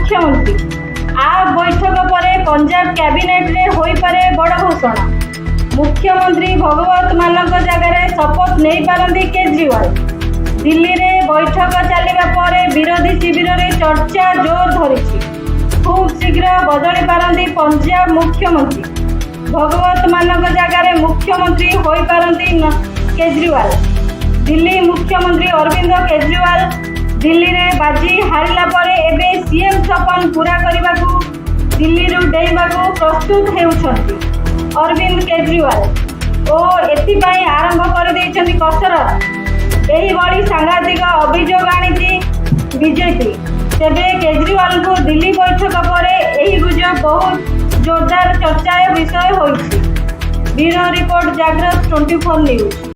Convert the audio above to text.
मुख्यमंत्री आ बैठक पर पंजाब कैबिनेट रे होई पारे बड़ घोषणा। मुख्यमंत्री भगवत मानक जगह शपथ नहीं पारती केजरीवाल। दिल्ली रे बैठक चलिबा परे विरोधी शिविर रे चर्चा जोर धरिछि। खूब शीघ्र बदली पारती पंजाब मुख्यमंत्री। भगवत मानक जगह मुख्यमंत्री होई पारती केजरीवाल। दिल्ली मुख्यमंत्री अरविंद केजरीवाल दिल्ली रे बाजी हारिला परे एबे सीएम सपन पूरा करने को दिल्ली रु डेइबाकू प्रस्तुत हेउछंती अरविंद केजरीवाल और एथिपाई आरंभ कर देइछंती कसरत। एही बड़ी सांघातिक अभियोग आनिछि बीजेपी। तेबे केजरीवाल को दिल्ली बैठक पर एही गुजब बहुत जोरदार चर्चा विषय होइछि। ब्यूरो रिपोर्ट जागृत 24 न्यूज।